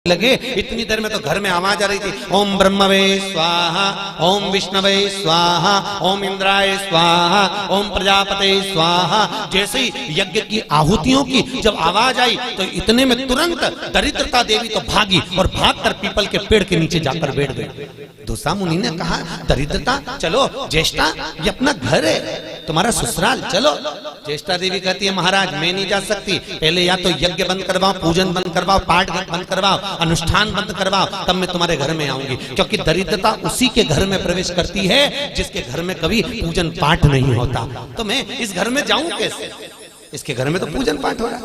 लगे, इतनी देर में तो घर में आवाज आ रही थी, ओम ब्रह्मवे स्वाहा, ओम विष्णवे स्वाहा, ओम इंद्राय स्वाहा, ओम प्रजापते स्वाहा। जैसे ही यज्ञ की आहुतियों की जब आवाज आई तो इतने में तुरंत दरिद्रता देवी तो भागी और भागकर पीपल के पेड़ के नीचे जाकर बैठ गई। दूसरा मुनि ने कहा, दरिद्रता चलो, ज्येष्ठा ये अपना घर है, तुम्हारा ससुराल, चलो। ज्येष्ठा देवी कहती है, महाराज मैं नहीं जा सकती, पहले या तो यज्ञ बंद करवाओ, पूजन बंद करवाओ, पाठ बंद करवाओ, अनुष्ठान बंद करवाओ, तब मैं तुम्हारे घर में आऊंगी। क्योंकि दरिद्रता उसी के घर में प्रवेश करती है जिसके घर में कभी पूजन पाठ नहीं होता। तो मैं इस घर में जाऊं कैसे? इसके घर में तो पूजन पाठ हो रहा है,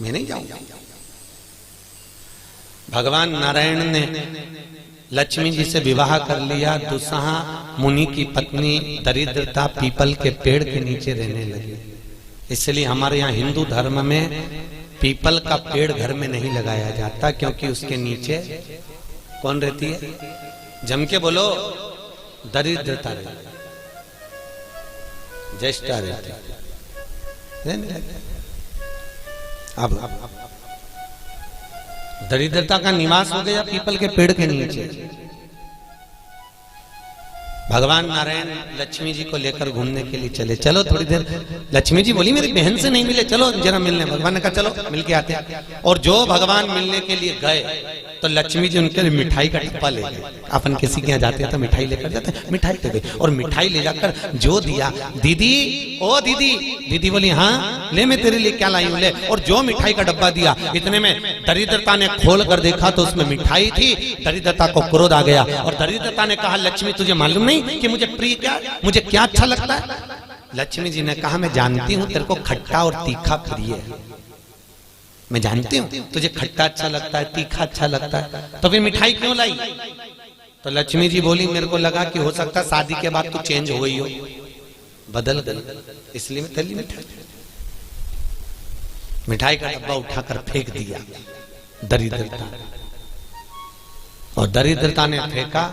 मैं नहीं जाऊंगा। भगवान नारायण ने लक्ष्मी जी से विवाह कर लिया। दुसहा मुनि की पत्नी दरिद्रता पीपल के पेड़ के नीचे रहने लगी। इसलिए हमारे यहाँ हिंदू धर्म में पीपल का पेड़ घर में नहीं लगाया जाता, क्योंकि उसके नीचे कौन रहती है? जम के बोलो, दरिद्रता रहती, ज्येष्ठा रहती। अब दरिद्रता का निवास हो गया पीपल के पेड़ के नीचे। भगवान नारायण लक्ष्मी जी को लेकर घूमने के लिए चले। चलो थोड़ी देर, लक्ष्मी जी बोली मेरी बहन से नहीं मिले, चलो जरा मिलने। भगवान ने कहा चलो मिलके आते हैं। और जो भगवान मिलने के लिए गए तो लक्ष्मी जी उनके लिए मिठाई का डब्बा ले गए। अपन किसी के यहाँ जाते हैं तो मिठाई लेकर जाते हैं, मिठाई दे गई। और मिठाई ले जाकर जो दिया, दीदी ओ दीदी, दीदी बोली हाँ ले मैं तेरे लिए क्या लाई हूं ले। और जो मिठाई का डब्बा दिया, इतने में दरिद्रता ने खोल कर देखा तो उसमें मिठाई थी। दरिद्रता को क्रोध आ गया और दरिद्रता ने कहा, लक्ष्मी तुझे मालूम नहीं कि मुझे प्रिय क्या, मुझे क्या अच्छा लगता है? लक्ष्मी जी ने कहा, मैं जानती हूं तेरे को खट्टा और तीखा प्रिय है, मैं जानती हूं तुझे खट्टा अच्छा लगता है, तीखा अच्छा लगता है, तो फिर मिठाई क्यों लाई? तो लक्ष्मी जी बोली, मेरे को लगा कि हो सकता है शादी के बाद तू चेंज हो गई हो, बदल गई, इसलिए मैं तेरी मिठाई। मिठाई का डब्बा उठाकर फेंक दिया दरिद्रता। और दरिद्रता ने फेंका।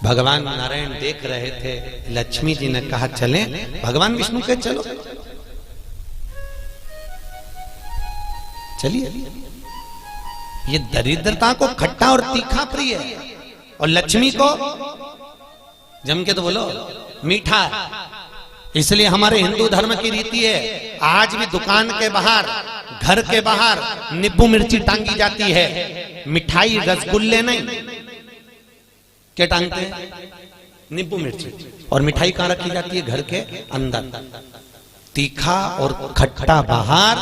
भगवान नारायण देख रहे थे। लक्ष्मी जी ने कहा चलें। भगवान विष्णु कहे चलो, चलिए। ये दरिद्रता को खट्टा और तीखा प्रिय है और लक्ष्मी को जम के तो बोलो मीठा। इसलिए हमारे हिंदू धर्म की रीति है, आज भी दुकान के बाहर, घर के बाहर नींबू मिर्ची टांगी जाती है, मिठाई रसगुल्ले नहीं। क्या टांगते हैं? नींबू मिर्ची। और मिठाई कहां रखी जाती है? घर के अंदर। तीखा और खट्टा बाहर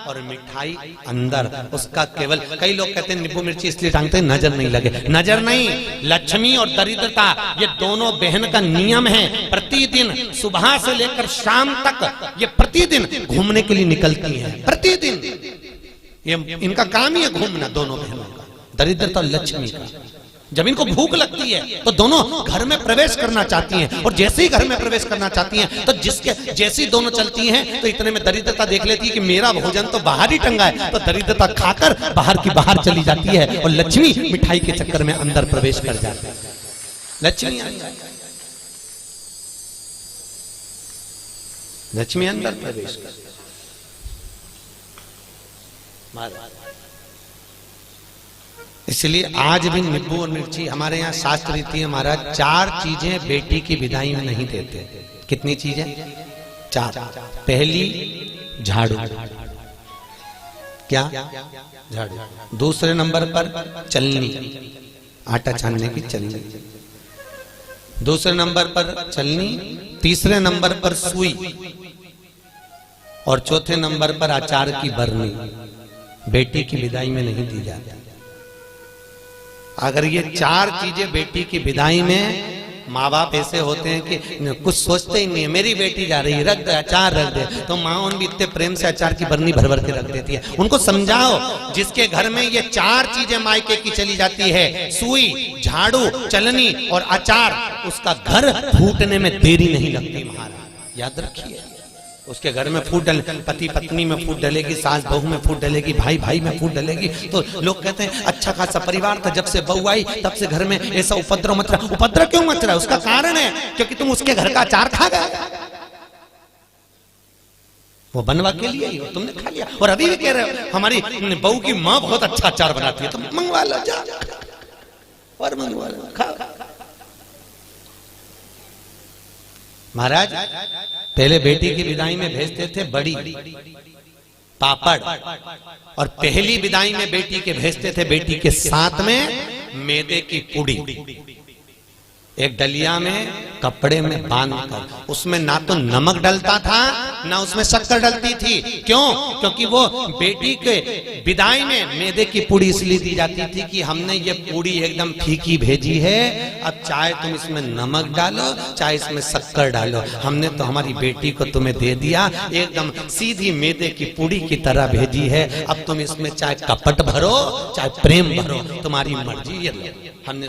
और मिठाई अंदर। उसका केवल, कई लोग कहते हैं नींबू मिर्ची इसलिए टांगते हैं नजर नहीं लगे। नजर नहीं, लक्ष्मी और दरिद्रता ये दोनों बहन का नियम है। प्रतिदिन सुबह से लेकर शाम तक ये प्रतिदिन घूमने के लिए निकलती हैं। प्रतिदिन ये इनका काम ही है घूमना, दोनों बहनों का, दरिद्रता और लक्ष्मी का। जब इनको भूख लगती है तो दोनों घर में प्रवेश करना चाहती हैं। और जैसे ही घर में प्रवेश करना चाहती हैं तो जिसके जैसी दोनों चलती हैं तो इतने में दरिद्रता देख लेती है कि मेरा भोजन तो बाहर ही टंगा है, तो दरिद्रता खाकर बाहर की बाहर चली जाती है और लक्ष्मी मिठाई के चक्कर में अंदर प्रवेश कर जाती है। लक्ष्मी लक्ष्मी अंदर प्रवेश कर। इसलिए आज भी नींबू और मिर्ची हमारे यहाँ शास्त्र रीति है महाराज, 4 चीजें बेटी की विदाई में नहीं देते। कितनी चीजें? 4। पहली झाड़ू। क्या? झाड़ू। दूसरे नंबर पर चलनी, आटा छानने की चलनी। दूसरे नंबर पर चलनी, तीसरे नंबर पर सुई और चौथे नंबर पर अचार की बरनी। बेटी की विदाई में नहीं दी जाती। अगर ये 4 चीजें बेटी की विदाई में, माँ बाप ऐसे होते हैं कि कुछ सोचते ही नहीं है, मेरी बेटी जा रही है, रख दे अचार रख दे, तो माँ भी इतने प्रेम से अचार की बरनी भर भर के रख देती है। उनको समझाओ, जिसके घर में ये 4 चीजें मायके की चली जाती है, सुई, झाड़ू, चलनी और अचार, उसका घर फूटने में देरी नहीं लगती महाराज, याद रखिए। उसके घर में फूट डले, पति पत्नी में फूट डलेगी, सास बहू में फूट डलेगी, भाई भाई में फूट डलेगी। तो लोग कहते हैं अच्छा खासा परिवार था, जब से बहू आई तब से घर में ऐसा उपद्रव मच रहा। उपद्रव क्यों मच रहा है? उसका कारण है क्योंकि तुम उसके घर का अचार खा गए। वो बनवा के लिए ही हो, तुमने खा लिया। और अभी भी कह रहे हो हमारी बहू की माँ बहुत अच्छा अचार बनाती है, तो मंगवा लो, जा और मंगवा लो, खाओ। महाराज पहले बेटी की विदाई में भेजते थे बड़ी, पापड़, और पहली विदाई में बेटी के भेजते थे बेटी के साथ में मैदे की पूड़ी, एक डलिया में कपड़े में बांधकर, उसमें ना तो नमक डलता था ना उसमें शक्कर डलती थी। क्यों? क्योंकि वो बेटी के विदाई में मैदे की पूड़ी इसलिए दी जाती थी कि हमने ये पूड़ी एकदम फीकी भेजी है, अब चाहे तुम इसमें नमक डालो चाहे इसमें शक्कर डालो, हमने तो हमारी बेटी को तुम्हें दे दिया, एकदम सीधी मैदे की पूड़ी की तरह भेजी है, अब तुम इसमें चाहे कपट भरो चाहे प्रेम भरो, तुम्हारी मर्जी, ये हमने